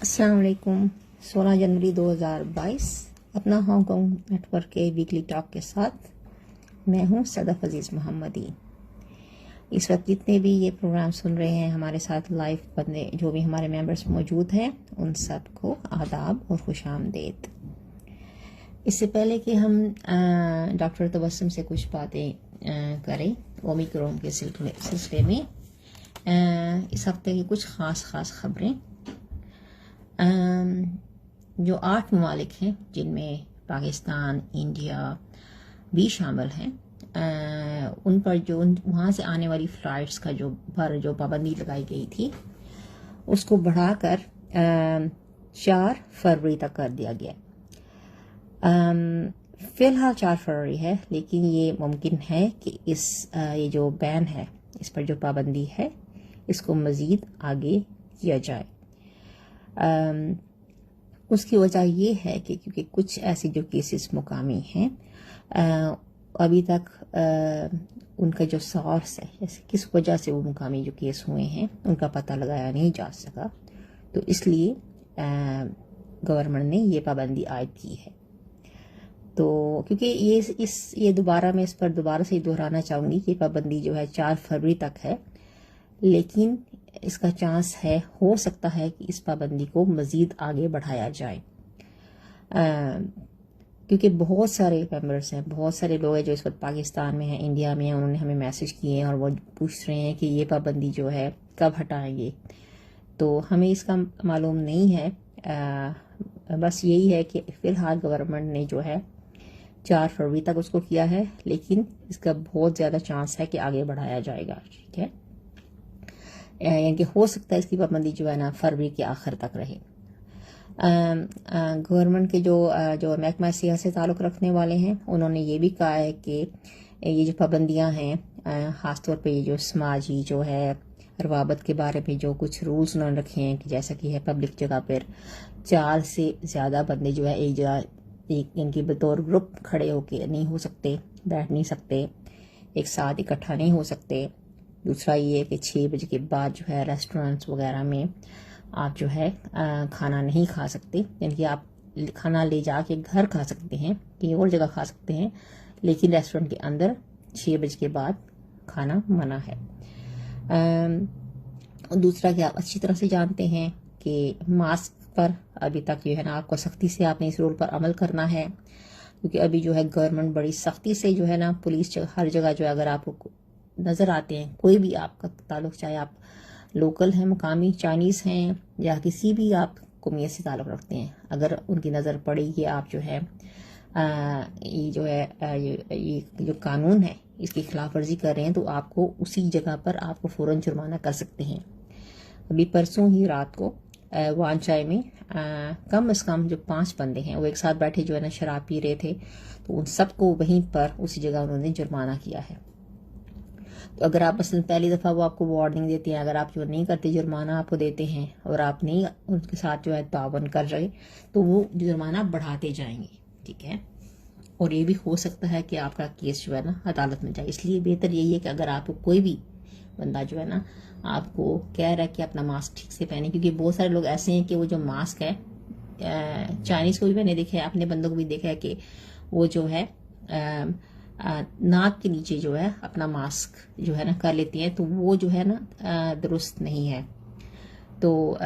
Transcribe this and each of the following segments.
अस्सलाम वालेकुम। 16 जनवरी 2022 अपना हांगकांग नेटवर्क के वीकली टॉक के साथ मैं हूं सदफ अजीज़ मोहम्मदी। इस वक्त जितने भी ये प्रोग्राम सुन रहे हैं हमारे साथ लाइव बंदे जो भी हमारे मेंबर्स मौजूद हैं उन सबको आदाब और खुश आमदेद। इससे पहले कि हम डॉक्टर तबस्सुम से कुछ बातें करें ओमिक्रॉन के सिलसिले में, इस हफ्ते की कुछ ख़ास खबरें। जो 8 ममालिक हैं जिनमें पाकिस्तान, इंडिया भी शामिल हैं, उन पर जो वहाँ से आने वाली फ़्लाइट्स का जो पाबंदी लगाई गई थी उसको बढ़ाकर 4 फरवरी तक कर दिया गया। फ़िलहाल 4 फरवरी है, लेकिन ये मुमकिन है कि ये जो बैन है, इस पर जो पाबंदी है, इसको मज़ीद आगे किया जाए। उसकी वजह ये है कि क्योंकि कुछ ऐसे जो केसेस मुकामी हैं, अभी तक उनका जो सोर्स है, जैसे किस वजह से वो मुकामी जो केस हुए हैं उनका पता लगाया नहीं जा सका, तो इसलिए गवर्नमेंट ने ये पाबंदी आयद की है। तो क्योंकि ये दोबारा मैं इस पर दोबारा से दोहराना चाहूँगी कि पाबंदी जो है 4 फरवरी तक है, लेकिन इसका चांस है, हो सकता है कि इस पाबंदी को मज़ीद आगे बढ़ाया जाए, क्योंकि बहुत सारे मेंबर्स हैं, बहुत सारे लोग हैं जो इस वक्त पाकिस्तान में हैं, इंडिया में हैं, उन्होंने हमें मैसेज किए हैं और वो पूछ रहे हैं कि ये पाबंदी जो है कब हटाएंगे। तो हमें इसका मालूम नहीं है, बस यही है कि फ़िलहाल गवर्नमेंट ने जो है 4 फरवरी तक उसको किया है, लेकिन इसका बहुत ज़्यादा चांस है कि आगे बढ़ाया जाएगा। ठीक है, यानी कि हो सकता है इसकी पाबंदी जो है ना फरवरी के आखिर तक रहे। गवर्नमेंट के जो महकमा सियासत से ताल्लुक़ रखने वाले हैं, उन्होंने ये भी कहा है कि ये जो पाबंदियां हैं, ख़ासतौर पे ये जो समाजी जो है रवाबत के बारे में जो कुछ रूल्स उन्होंने रखे हैं, कि जैसा कि है पब्लिक जगह पर 4 से ज़्यादा बंदे जो है एक जगह इनकी बतौर ग्रुप खड़े होके नहीं हो सकते, बैठ नहीं सकते, एक साथ इकट्ठा नहीं हो सकते। दूसरा ये कि 6 बजे के बाद जो है रेस्टोरेंट्स वगैरह में आप जो है खाना नहीं खा सकते, यानी कि आप खाना ले जाके घर खा सकते हैं, कहीं और जगह खा सकते हैं, लेकिन रेस्टोरेंट के अंदर 6 बजे के बाद खाना मना है। दूसरा कि आप अच्छी तरह से जानते हैं कि मास्क पर अभी तक जो है ना आपको सख्ती से आपने इस रूल पर अमल करना है, क्योंकि अभी जो है गवर्नमेंट बड़ी सख्ती से जो है ना पुलिस हर जगह जो है, अगर आपको नज़र आते हैं कोई भी आपका ताल्लुक, चाहे आप लोकल हैं, मुकामी चाइनीज़ हैं या किसी भी आप कौमियत से ताल्लुक़ रखते हैं, अगर उनकी नज़र पड़ी कि आप जो है ये जो है ये जो कानून है इसकी खिलाफ वर्जी कर रहे हैं, तो आपको उसी जगह पर आपको फ़ौरन जुर्माना कर सकते हैं। अभी परसों ही रात को वानचाई में कम से कम जो 5 बंदे हैं वो एक साथ बैठे जो है ना शराब पी रहे थे, तो उन सबको वहीं पर उसी जगह उन्होंने जुर्माना किया है। तो अगर आप मसलन पहली दफ़ा वो आपको वार्निंग देते हैं, अगर आप जो नहीं करते जुर्माना आपको देते हैं और आप नहीं उनके साथ जो है तावन कर रहे, तो वो जुर्माना बढ़ाते जाएंगे। ठीक है, और ये भी हो सकता है कि आपका केस जो है ना अदालत में जाए। इसलिए बेहतर यही है कि अगर आपको कोई भी बंदा जो है ना आपको कह रहा है कि अपना मास्क ठीक से पहने, क्योंकि बहुत सारे लोग ऐसे हैं कि वो जो मास्क है, चाइनीज़ को भी मैंने देखा है, अपने बंदों को भी देखा है कि वो जो है नाक के नीचे जो है अपना मास्क जो है ना कर लेती हैं, तो वो जो है ना दुरुस्त नहीं है। तो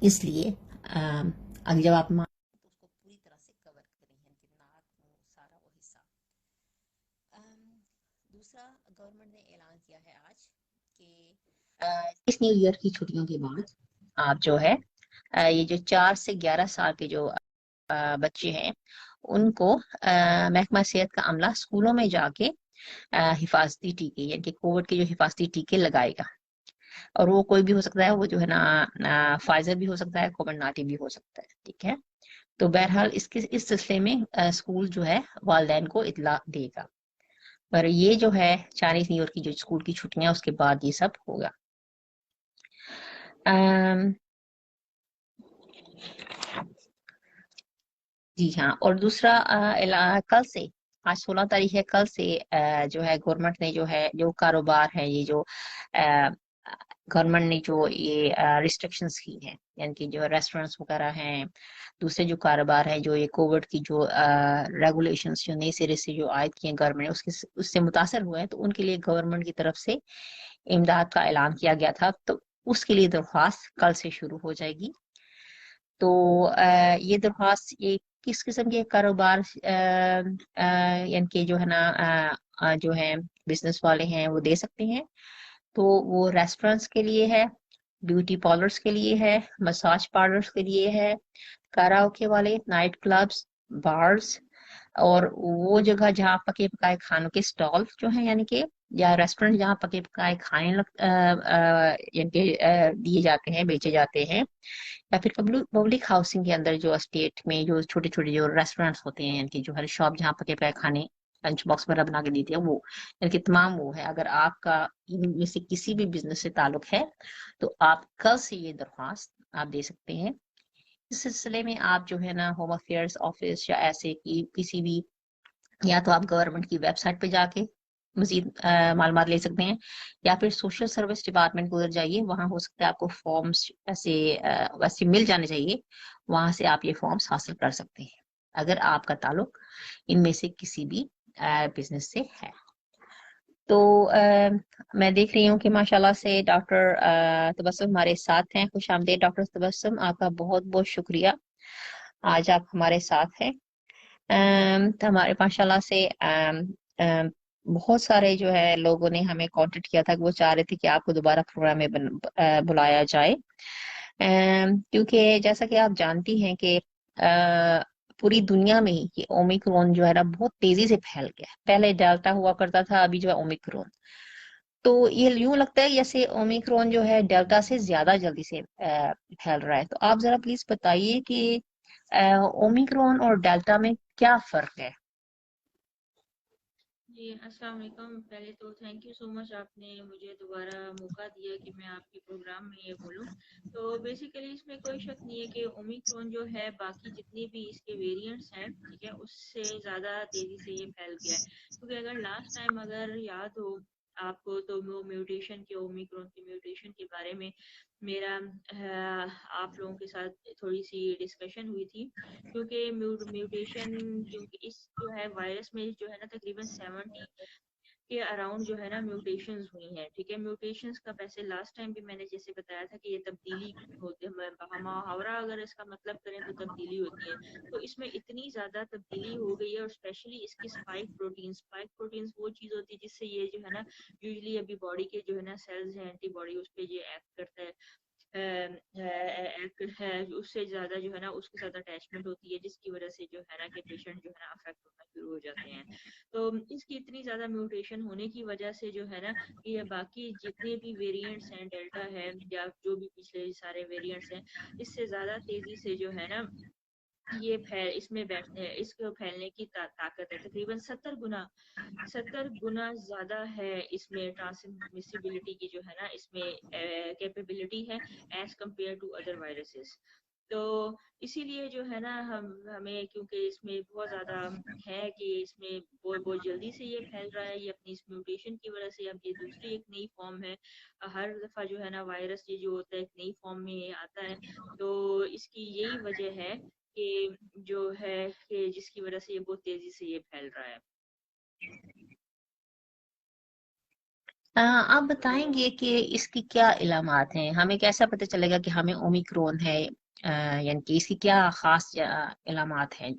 इसलिए अगर जब आप मास्क तो उसको पूरी तरह से कवर करें, यानी कि नाक, मुंह, सारा वो हिस्सा। दूसरा, गवर्नमेंट ने ऐलान किया है आज कि इस न्यू ईयर की छुट्टियों के बाद आप जो है ये जो 4 से 11 साल के जो बच्चे हैं उनको महकमा सेहत का अमला स्कूलों में जाके हिफाजती टीके, यानी कि कोविड के जो हिफाजती टीके लगाएगा, और वो कोई भी हो सकता है, वो जो है ना फाइजर भी हो सकता है, कोविड 19 भी हो सकता है। ठीक है, तो बहरहाल इस सिलसिले में स्कूल जो है वालिदैन को इतला देगा, पर ये जो है चाइनीज न्यू ईयर की जो स्कूल की छुट्टियां उसके बाद ये सब होगा। जी हाँ, और दूसरा कल से, आज 16 तारीख है, कल से जो है गवर्नमेंट ने जो है जो कारोबार है, ये जो गवर्नमेंट ने जो ये रिस्ट्रिक्शंस की हैं, यानी कि जो रेस्टोरेंट्स वगैरह हैं, दूसरे जो कारोबार है, जो ये कोविड की जो रेगुलेशंस जो नए सिरे से जो आयद किए गवर्नमेंट ने उसके उससे मुतासर हुए हैं, तो उनके लिए गवर्नमेंट की तरफ से इमदाद का ऐलान किया गया था। तो उसके लिए दरख्वास्त कल से शुरू हो जाएगी। तो ये दरख्वास्त ये किस किस्म के कारोबार यानी कि जो है ना जो है बिजनेस वाले हैं वो दे सकते हैं। तो वो रेस्टोरेंट्स के लिए है, ब्यूटी पार्लर्स के लिए है, मसाज पार्लर्स के लिए है, कराओके वाले, नाइट क्लब्स, बार्स, और वो जगह जहाँ पके पकाए खानों के स्टॉल जो है, यानी कि या रेस्टोरेंट जहाँ पके पकाए खाने यानी कि दिए जाते हैं, बेचे जाते हैं, या फिर पब्लिक हाउसिंग के अंदर जो स्टेट में जो छोटे छोटे जो रेस्टोरेंट्स होते हैं, यानी कि जो हर शॉप जहाँ पके पकाए खाने लंच बॉक्स वगैरह बना के देती है वो, यानी कि तमाम वो है। अगर आपका इनमें से किसी भी बिजनेस से ताल्लुक है तो आप कल से ये दरख्वास्त आप दे सकते हैं। इस सिलसिले में आप जो है ना होम अफेयर्स ऑफिस या ऐसे की किसी भी, या तो आप गवर्नमेंट की वेबसाइट पे जाके मजीद मालूमात ले सकते हैं, या फिर सोशल सर्विस डिपार्टमेंट को उधर जाइए, वहां हो सकता है आपको फॉर्म्स ऐसे वैसे मिल जाने चाहिए, वहां से आप ये फॉर्म्स हासिल कर सकते हैं अगर आपका ताल्लुक इनमें से किसी भी बिजनेस से है। तो मैं देख रही हूँ कि माशाल्लाह से डॉक्टर तबस्सुम हमारे साथ हैं। खुश आमदीद डॉक्टर तबस्सुम, आपका बहुत बहुत शुक्रिया, आज आप हमारे साथ हैं। तो हमारे माशाल्लाह से बहुत सारे जो है लोगों ने हमें कांटेक्ट किया था कि वो चाह रहे थे कि आपको दोबारा प्रोग्राम में बुलाया जाए, क्योंकि जैसा कि आप जानती हैं कि पूरी दुनिया में ही ये ओमिक्रॉन जो है ना बहुत तेजी से फैल गया है। पहले डेल्टा हुआ करता था, अभी जो है ओमिक्रॉन। तो ये यूं लगता है जैसे ओमिक्रॉन जो है डेल्टा से ज्यादा जल्दी से फैल रहा है। तो आप जरा प्लीज बताइए कि ओमिक्रॉन और डेल्टा में क्या फर्क है। जी, अस्सलाम वालेकुम। पहले तो थैंक यू सो मच, आपने मुझे दोबारा मौका दिया कि मैं आपके प्रोग्राम में ये बोलूँ। तो बेसिकली इसमें कोई शक नहीं है कि ओमिक्रॉन जो है बाकी जितने भी इसके वेरिएंट्स हैं, ठीक है, उससे ज़्यादा तेज़ी से ये फैल गया है। क्योंकि अगर लास्ट टाइम अगर याद हो आपको, तो वो म्यूटेशन के ओमिक्रॉन के म्यूटेशन के बारे में मेरा आप लोगों के साथ थोड़ी सी डिस्कशन हुई थी। क्योंकि म्यूटेशन, क्योंकि इस जो है वायरस में जो है ना तकरीबन 70 के अराउंड जो है ना म्यूटेशंस हुई हैं, ठीक है। म्यूटेशंस का वैसे लास्ट टाइम भी मैंने जैसे बताया था कि ये तब्दीली होती है, हम मुहावरा अगर इसका मतलब करें तो तब्दीली होती है। तो इसमें इतनी ज्यादा तब्दीली हो गई है, और स्पेशली इसकी स्पाइक प्रोटीन्स वो चीज होती है जिससे ये जो है ना यूजली अभी बॉडी के जो है ना सेल्स हैं, एंटीबॉडी उस पर ये एक्ट करता है, है उससे ज्यादा जो है ना उसके साथ अटैचमेंट होती है, जिसकी वजह से जो है ना कि पेशेंट जो है ना अफेक्ट होना शुरू हो जाते हैं। तो इसकी इतनी ज्यादा म्यूटेशन होने की वजह से जो है ना कि ये बाकी जितने भी वेरिएंट्स हैं, डेल्टा है या जो भी पिछले सारे वेरिएंट्स हैं, इससे ज्यादा तेजी से जो है ना ये फैल इसमें बैठने इसको फैलने की ताकत है, तकरीबन 70 गुना ज्यादा है इसमें ट्रांसमिसिबिलिटी की जो है ना इसमें कैपेबिलिटी है as compare to other viruses. तो इसीलिए जो है ना हमें, क्योंकि इसमें बहुत ज्यादा है कि इसमें बहुत बहुत जल्दी से ये फैल रहा है, ये अपनी इस म्यूटेशन की वजह से अब ये दूसरी एक नई फॉर्म है। हर दफा जो है ना वायरस ये जो होता है एक नई फॉर्म में आता है। तो इसकी यही वजह है कि जो है कि जिसकी वजह से ये बहुत तेजी से ये फैल रहा है। आप बताएंगे कि इसकी क्या इलामात हैं, हमें कैसा पता चलेगा कि हमें ओमिक्रॉन है, यानी कि इसकी क्या खास इलामात हैं।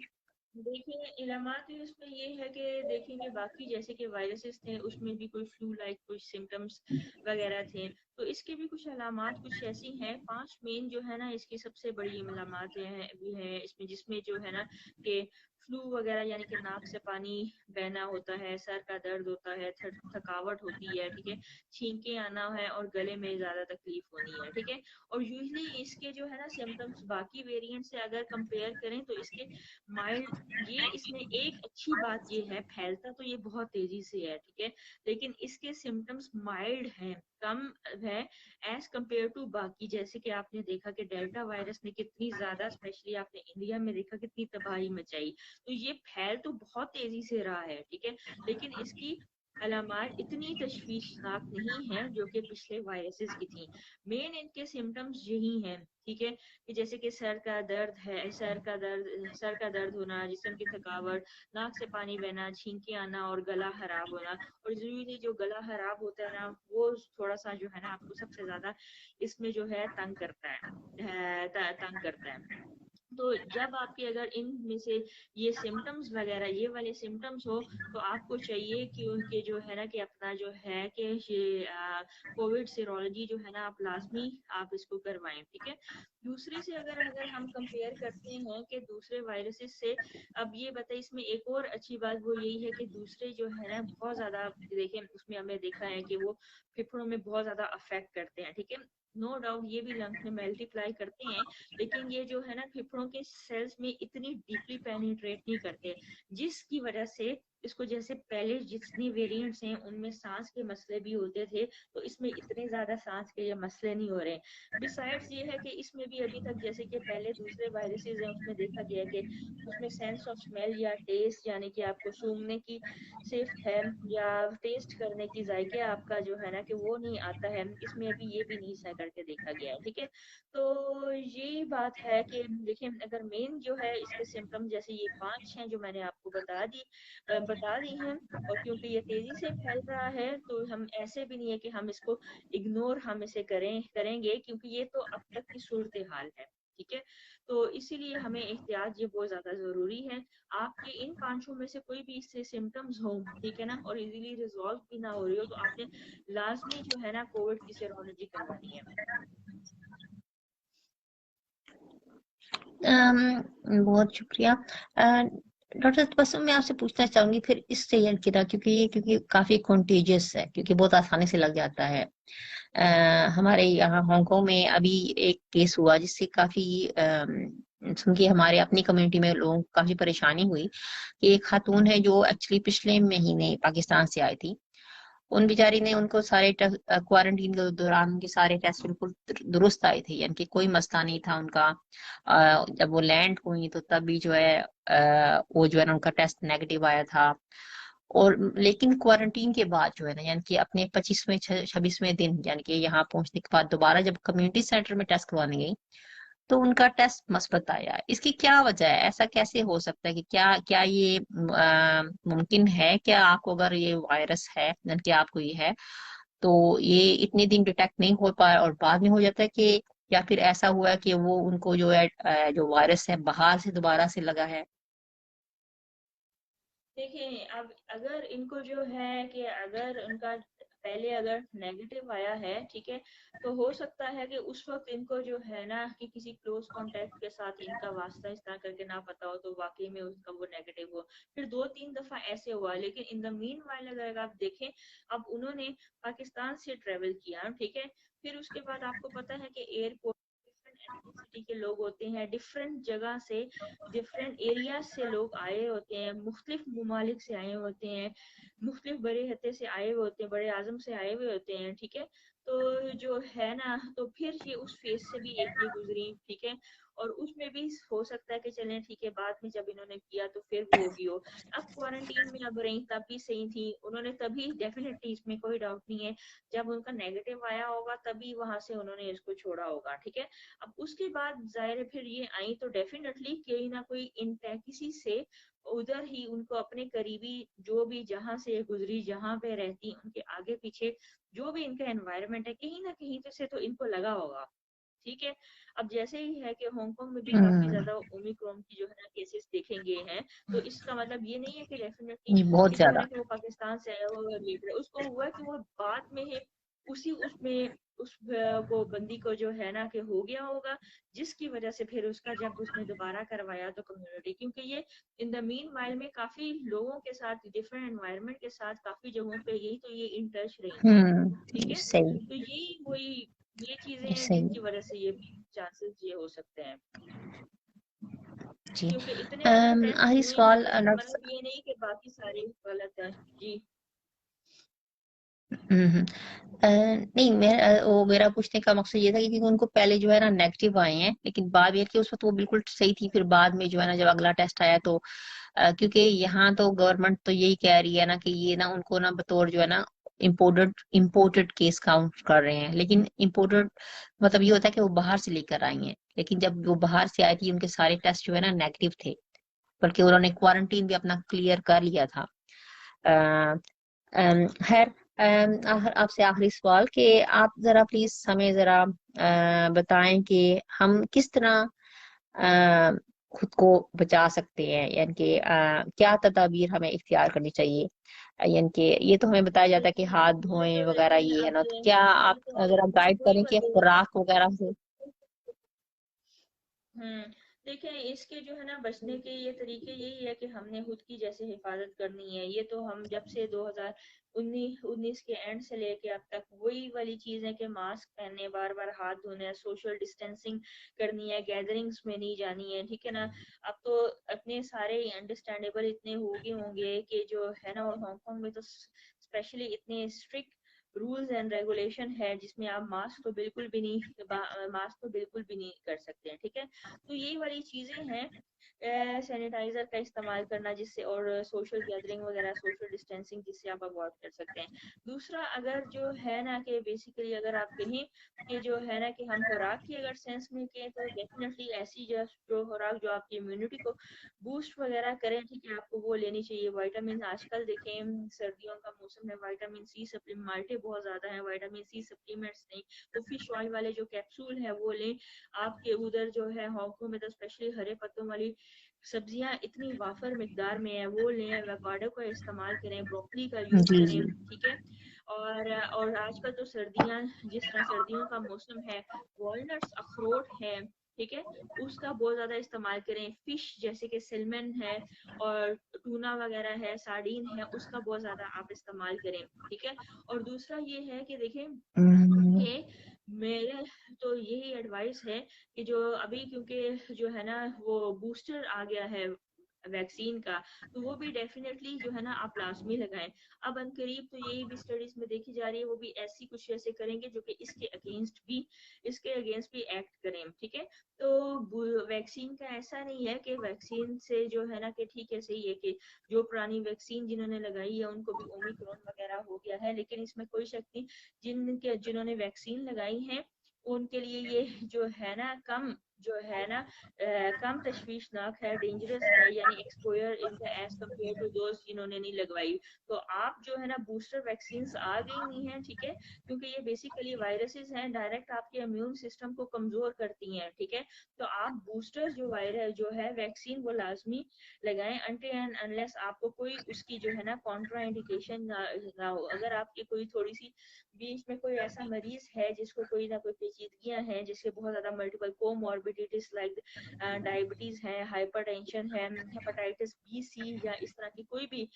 देखिए, इलामात इसमें ये है कि देखेंगे बाकी जैसे कि वायरसेस थे उसमें भी कोई फ्लू लाइक कुछ सिम्टम्स वगैरह थे, तो इसके भी कुछ अलामात कुछ ऐसी हैं। 5 मेन जो है ना इसकी सबसे बड़ी अलामात हैं भी हैं इसमें, जिसमें जो है ना कि फ्लू वगैरह यानी कि नाक से पानी बहना होता है, सर का दर्द होता है, थकावट होती है, ठीक है, छींके आना है और गले में ज्यादा तकलीफ होनी है, ठीक है। और यूजली इसके जो है ना सिम्टम्स बाकी वेरिएंट से अगर कंपेयर करें तो इसके माइल्ड, ये इसमें एक अच्छी बात ये है, फैलता तो ये बहुत तेजी से है, ठीक है, लेकिन इसके सिम्टम्स माइल्ड हैं, कम है एज कंपेयर टू बाकी। जैसे कि आपने देखा कि डेल्टा वायरस ने कितनी ज्यादा, स्पेशली आपने इंडिया में देखा कितनी तबाही मचाई, तो ये फैल तो बहुत तेजी से रहा है, ठीक है, लेकिन इसकी अलामात इतनी तशवीशनाक नहीं है जो कि पिछले वायरसेस की थी। मेन इनके सिम्टम्स यही हैं, ठीक है, कि जैसे कि सर का दर्द है, सर का दर्द होना, जिस्म की थकावट, नाक से पानी बहना, छींके आना और गला खराब होना। और यूजुअली जो गला खराब होता है ना, वो थोड़ा सा जो है ना आपको सबसे ज्यादा इसमें जो है तंग करता तंग करता है। तो जब आपके अगर इन में से ये सिम्टम्स वगैरह ये वाले सिम्टम्स हो, तो आपको चाहिए कि उनके जो है ना कि अपना जो है कि ये कोविड सीरोलॉजी जो है ना आप लाजमी आप इसको करवाएं, ठीक है। दूसरे से अगर अगर हम कंपेयर करते हैं कि दूसरे वायरसेस से, अब ये बताइए इसमें एक और अच्छी बात वो यही है कि दूसरे जो है ना बहुत ज्यादा देखें उसमें हमने देखा है कि वो फेफड़ों में बहुत ज्यादा अफेक्ट करते हैं, ठीक है। नो डाउट ये भी लंग्स में मल्टीप्लाई करते हैं, लेकिन ये जो है ना फेफड़ों के सेल्स में इतनी डीपली पेनिट्रेट नहीं करते, जिसकी वजह से इसको जैसे पहले जितने वेरिएंट्स हैं उनमें सांस के मसले भी होते थे, तो इसमें इतने ज्यादा सांस के ये मसले नहीं हो रहे। बिसाइड्स ये है कि इसमें भी अभी तक जैसे कि पहले दूसरे वायरसेस हैं उसमें देखा गया है कि उसमें सेंस ऑफ स्मेल या टेस्ट यानी कि आपको सूंघने की सिफ्ट है या टेस्ट करने की जायके आपका जो है ना कि वो नहीं आता है, इसमें अभी ये भी नहीं सह करके देखा गया है, ठीक है। तो ये बात है कि देखिए अगर मेन जो है इसके सिम्टम जैसे ये 5 हैं जो मैंने आपको बता दी हैं, और क्योंकि ये तेजी से फैल रहा है तो हम ऐसे भी नहीं है कि हम इसको इग्नोर हम इसे करेंगे, क्योंकि ये तो अब तक की सूरत हाल है, ठीक है। तो इसीलिए हमें एहतियात ये बहुत ज्यादा जरूरी है। आपके इन पांचों में से कोई भी इससे सिम्टम्स हो, ठीक है ना, और इजीली रिजॉल्व भी ना हो रही हो, तो आपने लाजमी जो है ना कोविड की सेरोलॉजी करवानी है। बहुत शुक्रिया। डॉक्टर तबस्सुम, मैं आपसे पूछना चाहूंगी फिर इससे यार कि क्योंकि काफी कॉन्टेजियस है, क्योंकि बहुत आसानी से लग जाता है। हमारे यहाँ हांगकांग में अभी एक केस हुआ जिससे काफी सुन के हमारे अपनी कम्युनिटी में लोगों को काफी परेशानी हुई कि एक खातून है जो एक्चुअली पिछले महीने पाकिस्तान से आई थी। उन बेचारी ने उनको सारे क्वारंटीन के दौरान उनके सारे टेस्ट बिल्कुल दुरुस्त आए थे, यानी कि कोई मसला नहीं था उनका। जब वो लैंड हुई तो तब भी जो है वो जो है ना उनका टेस्ट नेगेटिव आया था। और लेकिन क्वारंटीन के बाद जो है ना, यानी कि अपने 25वें 26वें दिन, यानी कि यहाँ पहुंचने के बाद दोबारा जब कम्युनिटी सेंटर में टेस्ट करवाने गई तो उनका टेस्ट मस्बत आया। इसकी क्या वजह है? ऐसा कैसे हो सकता है कि क्या क्या ये मुमकिन है? क्या आपको अगर ये वायरस है, यानी कि आपको ये है, तो ये इतने दिन डिटेक्ट नहीं हो पाया और बाद में हो जाता है कि, या फिर ऐसा हुआ है कि वो उनको जो है जो वायरस है बाहर से दोबारा से लगा है? देखिए अब अगर इनको जो है कि अगर उनका पहले अगर नेगेटिव आया है, ठीक है, तो हो सकता है कि उस वक्त इनको जो है ना कि किसी क्लोज कांटेक्ट के साथ इनका वास्ता इस तरह करके ना पता हो, तो वाकई में उसका वो नेगेटिव हो। फिर 2-3 दफा ऐसे हुआ, लेकिन इन द मीन वाइल अगर आप देखें, अब उन्होंने पाकिस्तान से ट्रेवल किया, ठीक है। फिर उसके बाद आपको पता है कि एयरपोर्ट डिफरेंट एथनिसिटी के लोग होते हैं, डिफरेंट जगह से डिफरेंट एरिया से लोग आए होते हैं, मुख्तलिफ ममालिक से आए होते हैं, मुख्तलिफ बड़े हत्ते से आए हुए होते हैं, बड़े आजम से आए हुए होते हैं, ठीक है। तो जो है ना, तो फिर ये उस फेज से भी एक ये गुजरी, ठीक है। और उसमें भी हो सकता है कि चलें ठीक है, बाद में जब इन्होंने किया तो फिर वो भी हो। अब क्वारंटीन में अब रही तब भी सही थी, उन्होंने तभी डेफिनेटली इसमें कोई डाउट नहीं है, जब उनका नेगेटिव आया होगा तभी वहां से उन्होंने इसको छोड़ा होगा, ठीक है। अब उसके बाद जाहिर है फिर ये आई तो डेफिनेटली कहीं ना कोई किसी से उधर ही उनको अपने करीबी जो भी जहां से गुजरी जहां पे रहती उनके आगे पीछे जो भी इनका एनवायरनमेंट है कहीं ना कहीं तो से तो इनको लगा होगा, ठीक है। अब जैसे ही है कि हांगकांग में भी काफी हम्म। ज्यादा ओमिक्रॉन की जो है ना केसेस देखेंगे हैं, तो इसका मतलब ये नहीं है कि डेफिनेटली ये बहुत कि जो है ना ज्यादा। कि वो पाकिस्तान से आया हुआ रिलेटेड है, उसको हुआ कि वो बाद में है उसी उसमें उस को बंदी को जो है ना कि हो गया होगा, जिसकी वजह से फिर उसका जब उसने दोबारा करवाया तो कम्युनिटी, क्योंकि ये इन द मीन वाइल में काफी लोगों के साथ डिफरेंट एनवायरनमेंट के साथ काफी जगहों पे यही तो ये इन टच रही थी, ठीक है। सही। तो यही वही ये चीजें हैं सही। जिनकी वजह से ये चांसेस ये हो सकते हैं, जी। क्योंकि इतने अगर टेस्ट आखिरी हुए हैं सवाल तो इसका डॉक्टर। मतलब ये नहीं कि बाकी सारे गलत हैं। जी। हम्म। नहीं, वो मेरा पूछने का मकसद ये था कि क्योंकि उनको पहले जो है ना नेगेटिव आए हैं, लेकिन बाद में कि उस वक्त वो बिल्कुल सही थी, फिर बाद में जो है ना जब अगला टेस्ट आया तो क्योंकि यहाँ तो गवर्नमेंट तो यही कह रही है ना कि ये ना उनको ना बतौर जो है ना इम्पोर्टेड इम्पोर्टेड केस काउंट कर रहे हैं, लेकिन इम्पोर्टेड मतलब ये होता है कि वो बाहर से लेकर आई हैं, लेकिन जब वो बाहर से आई थी उनके सारे टेस्ट जो है ना नेगेटिव थे, बल्कि उन्होंने क्वारंटीन भी अपना क्लियर कर लिया था। खैर, आपसे आखिरी सवाल कि आप जरा प्लीज हमें जरा बताएं कि हम किस तरह अ, खुद को बचा सकते हैं, यानी कि क्या तदाबीर हमें इख्तियार करनी चाहिए, यानी कि ये तो हमें बताया जाता है कि देखिए, हाथ ये धोएं तो वगैरह, वैसे ये है अब ना, तो क्या मैं आप तो अगर आप गाइड वही करें कि बताऊँ। खुराक वगैरह से। हुँ। देखिए, इसके जो है ना बचने के ये तरीके यही है कि हमने खुद की जैसे हिफ़ाज़त करनी है। ये तो हम जब से 2019 के एंड से लेके अब तक वही वाली चीज़ है कि मास्क पहनने, बार-बार हाथ धोने, सोशल डिस्टेंसिंग करनी है, गैदरिंग्स में नहीं जानी है, ठीक है ना? अब तो अपने सारे अंडरस्टैंडेबल इतने हो गए होंगे कि जो है ना, और हांगकांग में तो स्पेशली इतने स्ट्रिक्ट रूल्स एंड रेगुलेशन है जिसमें आप मास्क तो बिल्कुल भी नहीं कर सकते हैं, ठीक है? तो यही वाली चीजें हैं। सैनिटाइजर का इस्तेमाल करना जिससे, और सोशल गैदरिंग वगैरह, सोशल डिस्टेंसिंग जिससे आप अवॉइड कर सकते हैं। दूसरा, अगर जो है ना कि बेसिकली अगर आप कहें कि जो है ना कि हम खुराक की अगर सेंस में कहें तो डेफिनेटली ऐसी जो खुराक जो आपकी इम्यूनिटी को बूस्ट वगैरह करें, ठीक है, आपको वो लेनी चाहिए। विटामिन आजकल देखें सर्दियों का मौसम है, विटामिन सी सप्लीमेंट बहुत ज्यादा है, विटामिन सी सप्लीमेंट्स नहीं तो फिश ऑयल वाले जो कैप्सूल है वो लें। आपके उधर जो है हांगकांग में तो स्पेशली हरे पत्तों वाली सब्जियां इतनी वाफर मिकदार में है वो लें, एवोकाडो का इस्तेमाल करें, ब्रोकली का यूज जी जी। करें, ठीक है। और आजकल तो सर्दियां, जिस तरह सर्दियों का मौसम है, वॉलनट्स अखरोट है, ठीक है, उसका बहुत ज्यादा इस्तेमाल करें। फिश जैसे कि सिलमन है और टूना वगैरह है, सार्डीन है, उसका बहुत ज्यादा आप इस्तेमाल करें, ठीक है। और दूसरा ये है कि देखें हम्म, कि मेरे तो यही एडवाइस है कि जो अभी क्योंकि जो है ना वो बूस्टर आ गया है वैक्सीन का, तो वो भी डेफिनेटली जो है ना आप लाजमी लगाएं। अब अनकरीब तो यही भी स्टडीज में देखी जा रही है, वो भी ऐसी कुछ ऐसे करेंगे जो कि इसके अगेंस्ट भी एक्ट करें, ठीक है। तो वैक्सीन का ऐसा नहीं है कि वैक्सीन से जो है ना कि ठीक है सही है कि जो पुरानी वैक्सीन जिन्होंने लगाई है उनको भी ओमिक्रॉन वगैरह हो गया है, लेकिन इसमें कोई शक नहीं, जिन्होंने वैक्सीन लगाई है उनके लिए ये जो है ना कम तशवीशनाक है, डेंजरस है, यानी एक्सपोयर इनका एज कम्पेयर टू दोस्त जिन्होंने नहीं लगवाई। तो आप जो है ना बूस्टर वैक्सीन आ गई नहीं है, ठीक है, क्योंकि ये बेसिकली वायरसेस हैं, डायरेक्ट आपके इम्यून सिस्टम को कमजोर करती हैं, ठीक है। तो आप बूस्टर जो वायरस जो है वैक्सीन वो लाजमी लगाएं अनटिल एंड अनलेस आपको कोई उसकी जो है ना कॉन्ट्रा इंडिकेशन ना हो। अगर आपकी कोई थोड़ी सी बीच में कोई ऐसा मरीज है जिसको कोई ना कोई पेचीदगियां हैं, जिसके बहुत ज्यादा मल्टीपल कोमॉर्बिडिटीज लाइक डायबिटीज है, हाइपरटेंशन है, हेपेटाइटिस बी सी या इस तरह की कोई भी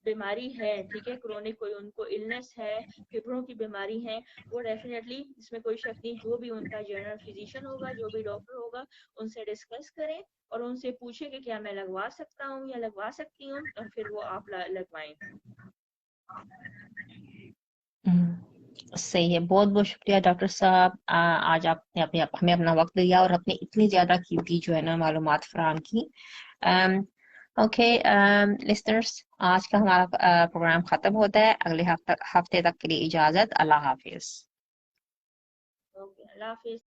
बीमारी है, ठीक है, क्रोनिक कोई उनको इलनेस है, फेफड़ों की बीमारी है, वो डेफिनेटली इसमें कोई शक नहीं, जो भी उनका जनरल फिजिशियन होगा, जो भी डॉक्टर होगा, उनसे डिस्कस करें और उनसे पूछे कि क्या मैं लगवा सकता हूँ या लगवा सकती हूँ, और फिर वो आप लगवाएं। सही है। बहुत बहुत शुक्रिया डॉक्टर साहब, आज आपने हमें अपना वक्त दिया और अपने इतनी ज्यादा कीमती जो है ना मालूमात फराहम की। ओके लिसनर्स, आज का हमारा प्रोग्राम खत्म होता है। अगले हफ्ते तक के लिए इजाजत। अल्लाह हाफिज। ओके, अल्लाह हाफिज।